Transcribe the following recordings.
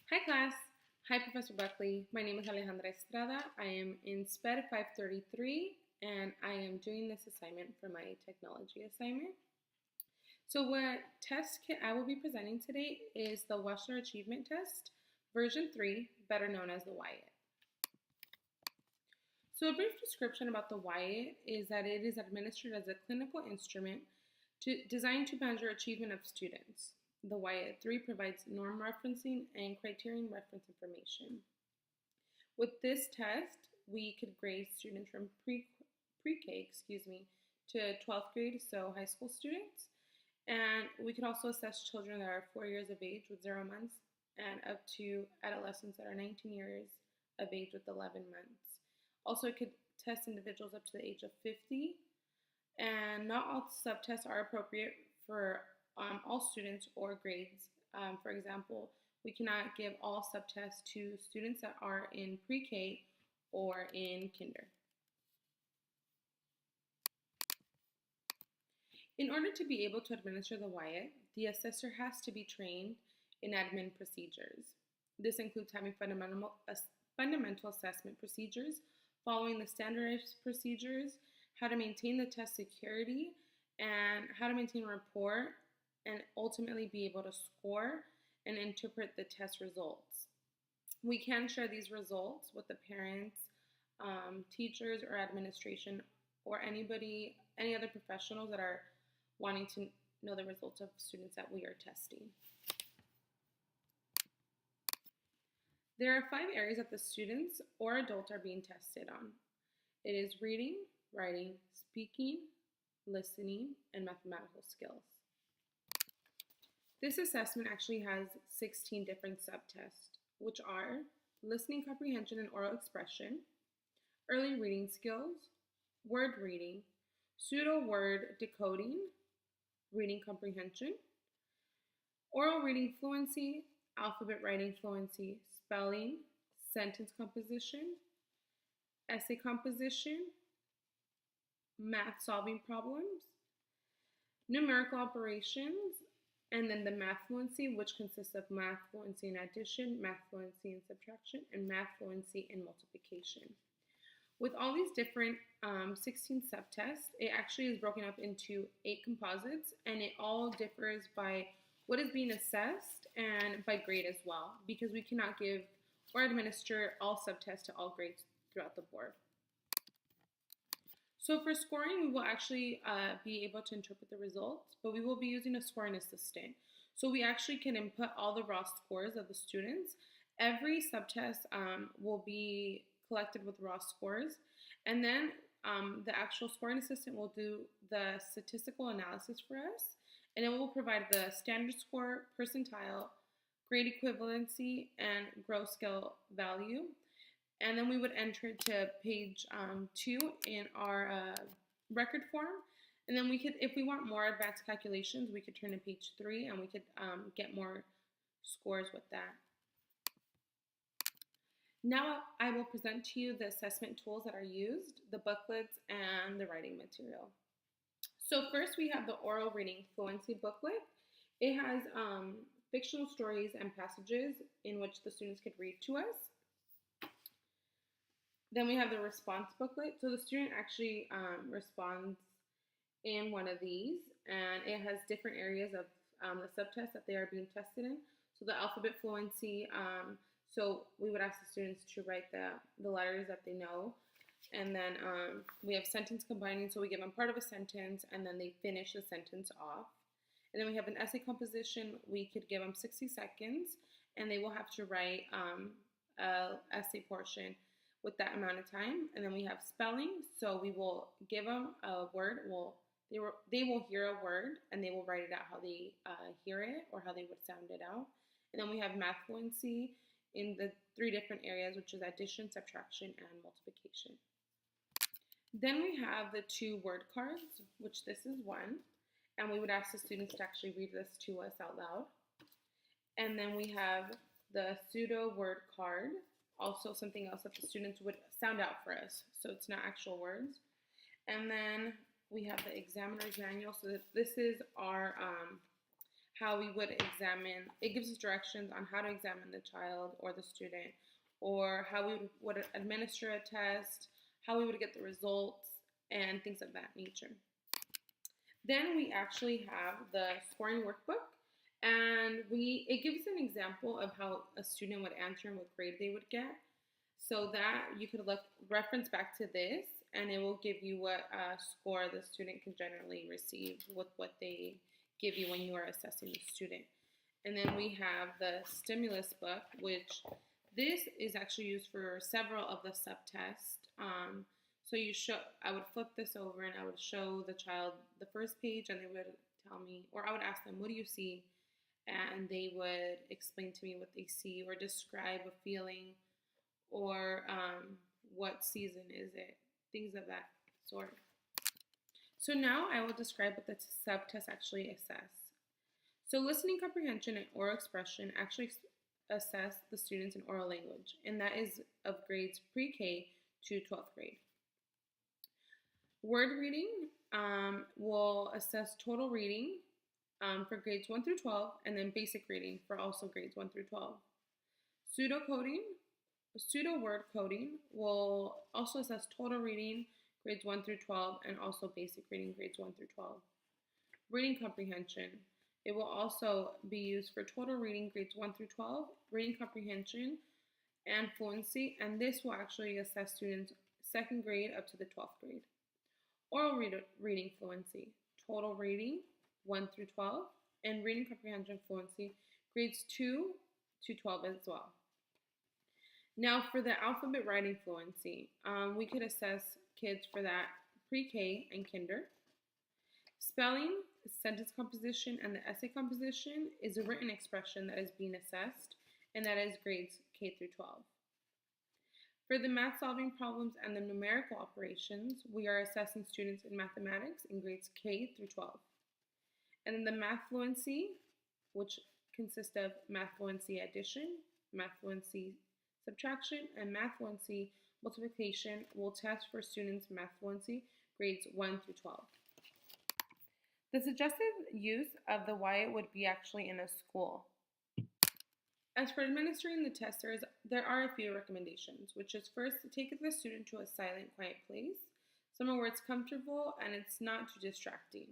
Hi class. Hi Professor Buckley. My name is Alejandra Estrada. I am in SPED 533 and I am doing this assignment for my technology assignment. So what test kit I will be presenting today is the Wechsler Achievement Test, version 3, better known as the WIAT. So a brief description about the WIAT is that it is administered as a clinical instrument designed to measure achievement of students. The WIAT 3 provides norm referencing and criterion reference information. With this test, we could grade students from pre-K, to 12th grade, so high school students. And we could also assess children that are 4 years of age with 0 months and up to adolescents that are 19 years of age with 11 months. Also, it could test individuals up to the age of 50. And not all subtests are appropriate for all students or grades. For example, we cannot give all subtests to students that are in pre-K or in kinder. In order to be able to administer the WIAT, the assessor has to be trained in admin procedures. This includes having fundamental assessment procedures, following the standardized procedures, how to maintain the test security, and how to maintain rapport, and ultimately be able to score and interpret the test results. We can share these results with the parents, teachers, or administration, or any other professionals that are wanting to know the results of students that we are testing. There are 5 areas that the students or adults are being tested on. It is reading, writing, speaking, listening, and mathematical skills. This assessment actually has 16 different subtests, which are listening comprehension and oral expression, early reading skills, word reading, pseudo-word decoding, reading comprehension, oral reading fluency, alphabet writing fluency, spelling, sentence composition, essay composition, math solving problems, numerical operations, and then the math fluency, which consists of math fluency in addition, math fluency in subtraction, and math fluency in multiplication. With all these different 16 subtests, it actually is broken up into 8 composites, and it all differs by what is being assessed and by grade as well, because we cannot give or administer all subtests to all grades throughout the board. So for scoring, we will actually be able to interpret the results, but we will be using a scoring assistant. So we actually can input all the raw scores of the students. Every subtest will be collected with raw scores, and then the actual scoring assistant will do the statistical analysis for us, and it will provide the standard score, percentile, grade equivalency, and gross scale value. And then we would enter it to page 2 in our record form. And then we could, if we want more advanced calculations, we could turn to page 3 and we could get more scores with that. Now I will present to you the assessment tools that are used, the booklets, and the writing material. So first we have the oral reading fluency booklet. It has fictional stories and passages in which the students could read to us. Then we have the response booklet. So the student actually responds in one of these, and it has different areas of the subtests that they are being tested in. So the alphabet fluency, so we would ask the students to write the letters that they know. And then we have sentence combining, so we give them part of a sentence, and then they finish the sentence off. And then we have an essay composition. We could give them 60 seconds, and they will have to write an essay portion with that amount of time. And then we have spelling, so we will give them a word. They will hear a word, and they will write it out how they hear it or how they would sound it out. And then we have math fluency in the 3 different areas, which is addition, subtraction, and multiplication. Then we have the 2 word cards, which this is one, and we would ask the students to actually read this to us out loud. And then we have the pseudo word card, also something else that the students would sound out for us, so it's not actual words. And then we have the examiner's manual, so this is our how we would examine, it gives us directions on how to examine the child or the student, or how we would administer a test, how we would get the results, and things of that nature. Then we actually have the scoring workbook, and it gives an example of how a student would answer and what grade they would get. So that you could reference back to this, and it will give you what score the student can generally receive with what they give you when you are assessing the student. And then we have the stimulus book, which this is actually used for several of the subtests. I would flip this over and I would show the child the first page, and they would tell me, or I would ask them, what do you see? And they would explain to me what they see, or describe a feeling, or what season is it, things of that sort. So now I will describe what the subtests actually assess. So listening comprehension and oral expression actually assess the students in oral language, and that is of grades pre-K to 12th grade. Word reading will assess total reading for grades 1 through 12, and then basic reading for also grades 1 through 12. Pseudo word coding will also assess total reading grades 1 through 12, and also basic reading grades 1 through 12. Reading comprehension. It will also be used for total reading grades 1 through 12, reading comprehension, and fluency, and this will actually assess students 2nd grade up to the 12th grade. Oral reading fluency, total reading 1 through 12, and reading comprehension fluency grades 2 to 12 as well. Now for the alphabet writing fluency, we could assess kids for that pre-K and kinder. Spelling, sentence composition, and the essay composition is a written expression that is being assessed, and that is grades K through 12. For the math solving problems and the numerical operations, we are assessing students in mathematics in grades K through 12. And then the math fluency, which consists of math fluency addition, math fluency subtraction, and math fluency multiplication, will test for students' math fluency grades 1 through 12. The suggested use of the WIAT would be actually in a school. As for administering the test, there are a few recommendations, which is first to take the student to a silent, quiet place, somewhere where it's comfortable and it's not too distracting.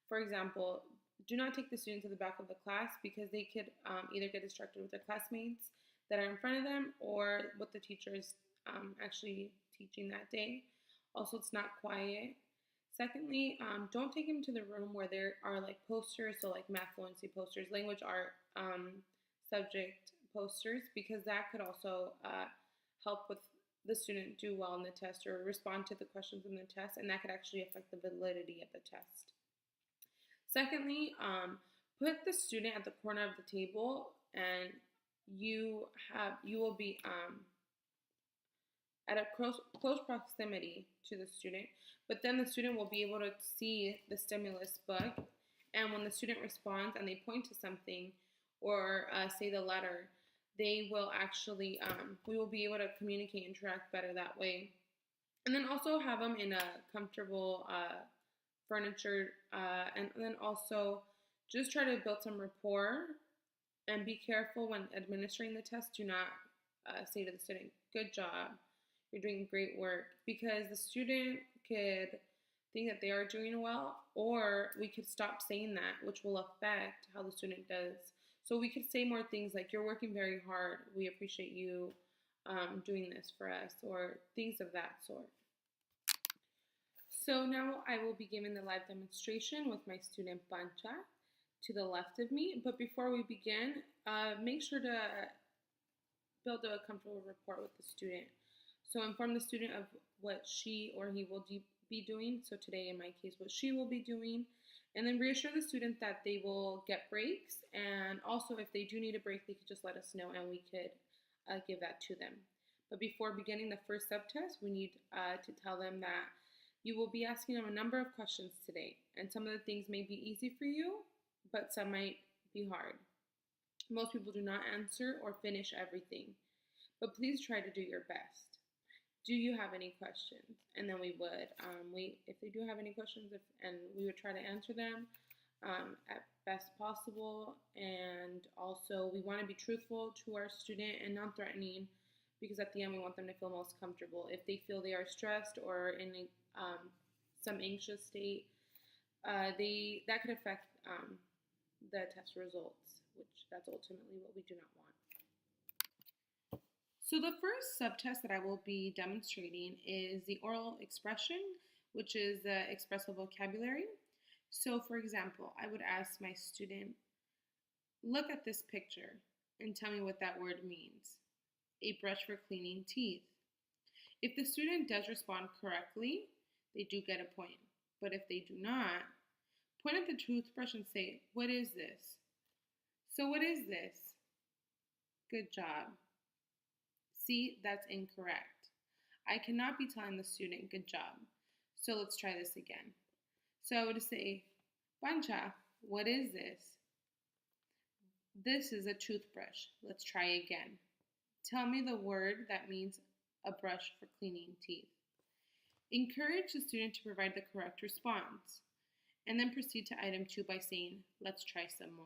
For example, do not take the student to the back of the class, because they could either get distracted with their classmates that are in front of them, or what the teacher is actually teaching that day. Also, it's not quiet. Secondly, don't take them to the room where there are like posters, so like math fluency posters, language art, subject posters, because that could also help with the student do well in the test or respond to the questions in the test, and that could actually affect the validity of the test. Secondly, put the student at the corner of the table, and you will be at a close proximity to the student, but then the student will be able to see the stimulus book, and when the student responds and they point to something or say the letter, they will actually, we will be able to communicate, interact better that way. And then also have them in a comfortable furniture, and then also just try to build some rapport, and be careful when administering the test. Do not say to the student, good job, you're doing great work, because the student could think that they are doing well, or we could stop saying that, which will affect how the student does. So we could say more things like, you're working very hard, we appreciate you doing this for us, or things of that sort. So now I will be giving the live demonstration with my student Pancha to the left of me. But before we begin, make sure to build a comfortable rapport with the student. So inform the student of what she or he will be doing. So today, in my case, what she will be doing. And then reassure the student that they will get breaks. And also, if they do need a break, they could just let us know and we could give that to them. But before beginning the first subtest, we need to tell them that you will be asking them a number of questions today. And some of the things may be easy for you, but some might be hard. Most people do not answer or finish everything, but please try to do your best. Do you have any questions? And then we would, if they do have any questions, and we would try to answer them. at best possible. And also, we want to be truthful to our student and non-threatening, because at the end we want them to feel most comfortable. If they feel they are stressed or in some anxious state, that could affect the test results, which that's ultimately what we do not want. So the first subtest that I will be demonstrating is the oral expression, which is the expressive vocabulary. So for example, I would ask my student, look at this picture and tell me what that word means. A brush for cleaning teeth. If the student does respond correctly, they do get a point. But if they do not, point at the toothbrush and say, what is this? So what is this? Good job. See, that's incorrect. I cannot be telling the student, good job. So let's try this again. So I would say, Pancha, what is this? This is a toothbrush. Let's try again. Tell me the word that means a brush for cleaning teeth. Encourage the student to provide the correct response, and then proceed to item 2 by saying, let's try some more.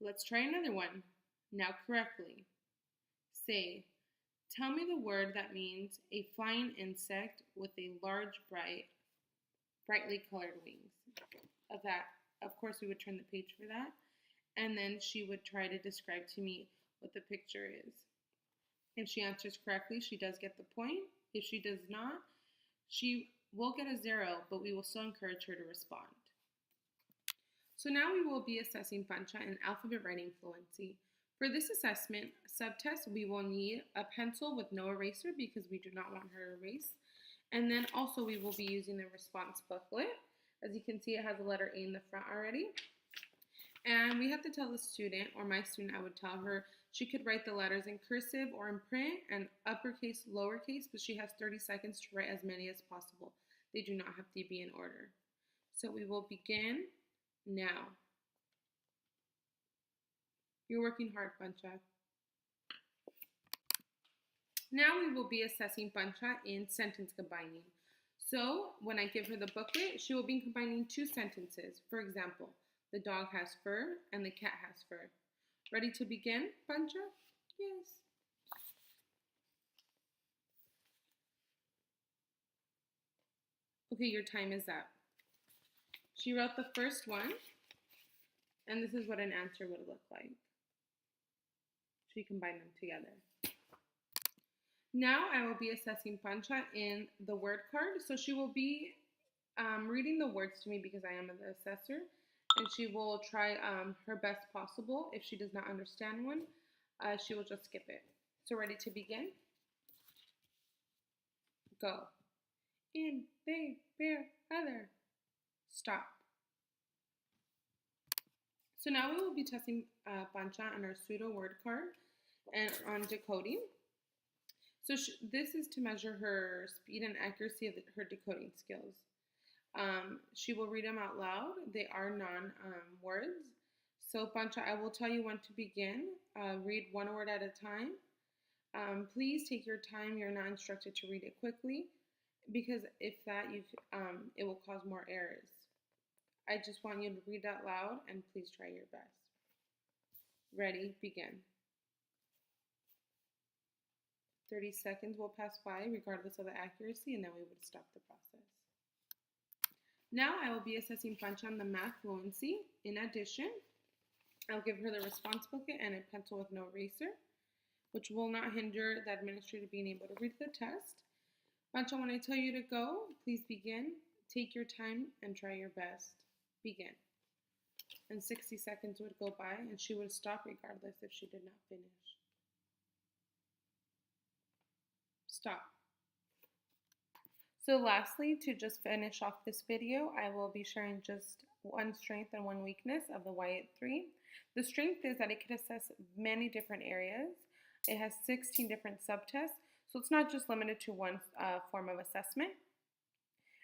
Let's try another one, now correctly. Say, tell me the word that means a flying insect with a large, brightly colored wings. Of course, we would turn the page for that, and then she would try to describe to me what the picture is. If she answers correctly, she does get the point. If she does not, she will get a 0, but we will still encourage her to respond. So now we will be assessing Pancha in alphabet writing fluency. For this assessment subtest, we will need a pencil with no eraser because we do not want her to erase. And then also we will be using the response booklet. As you can see, it has a letter A in the front already. And we have to tell the student, or my student, I would tell her, she could write the letters in cursive or in print and uppercase, lowercase, but she has 30 seconds to write as many as possible. They do not have to be in order. So we will begin now. You're working hard, Pancha. Now we will be assessing Pancha in sentence combining. So when I give her the booklet, she will be combining 2 sentences. For example, the dog has fur and the cat has fur. Ready to begin, Pancha? Yes. Okay, your time is up. She wrote the first one, and this is what an answer would look like. She combined them together. Now I will be assessing Pancha in the word card. So she will be reading the words to me because I am the assessor, and she will try her best possible. If she does not understand one, she will just skip it. So ready to begin? Go. In, they, bear, other. Stop. So now we will be testing Pancha on our pseudo word card and on decoding. So this is to measure her speed and accuracy of her decoding skills. She will read them out loud. They are non-words. So Pancha, I will tell you when to begin. Read one word at a time. Please take your time. You're not instructed to read it quickly, because if that, it will cause more errors. I just want you to read out loud, and please try your best. Ready, begin. 30 seconds will pass by regardless of the accuracy, and then we would stop the process. Now I will be assessing Pancha on the math fluency. In addition, I'll give her the response booklet and a pencil with no eraser, which will not hinder the administrator being able to read the test. Pancha, when I tell you to go, please begin. Take your time and try your best. Begin. And 60 seconds would go by, and she would stop regardless if she did not finish. Stop. So lastly, to just finish off this video, I will be sharing just one strength and one weakness of the WIAT 3. The strength is that it can assess many different areas. It has 16 different subtests, so it's not just limited to one form of assessment.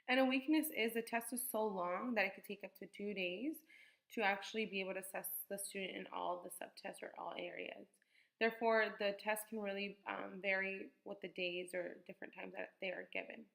And a weakness is the test is so long that it could take up to 2 days to actually be able to assess the student in all the subtests or all areas. Therefore, the test can really vary with the days or different times that they are given.